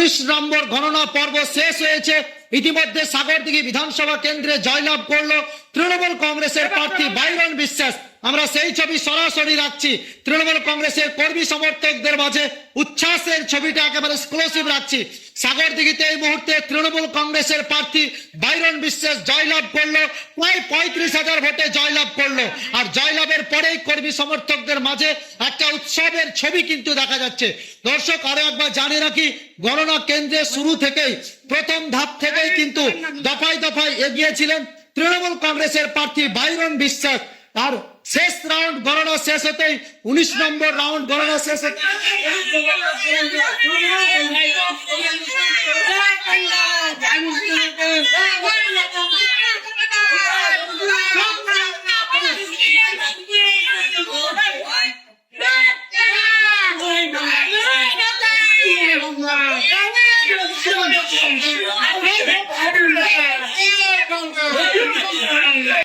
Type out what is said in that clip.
19 নম্বর গণনা পর্ব শেষ হয়েছে। ইতিমধ্যে সাগরদিঘি বিধানসভা কেন্দ্রে জয়লাভ করলো তৃণমূল কংগ্রেসের প্রার্থী বাইরন বিশ্বাস। আমরা সেই ছবি সরাসরি রাখছি, তৃণমূল কংগ্রেসের কর্মী সমর্থকদের মাঝে উচ্ছ্বাসের ছবিটা একেবারে এক্সক্লুসিভ রাখছি। সাগরদিঘিতে এই মুহূর্তে তৃণমূল কংগ্রেসের প্রার্থী বাইরন বিশ্বাস জয়লাভ করলো, প্রায় 35,000 ভোটে জয়লাভ করলো। আর জয়লাভের পরেই কর্মী সমর্থকদের মাঝে একটা উৎসবের ছবি কিন্তু দেখা যাচ্ছে। দর্শক, আরো একবার জানিয়ে রাখি, গণনা কেন্দ্রের শুরু থেকেই, প্রথম ধাপ থেকেই কিন্তু দফায় দফায় এগিয়েছিলেন তৃণমূল কংগ্রেসের প্রার্থী বাইরন বিশ্বাস। আর শেষ রাউন্ড গণনা শেষ হতেই, 19 নম্বর রাউন্ড গণনা শেষ হতে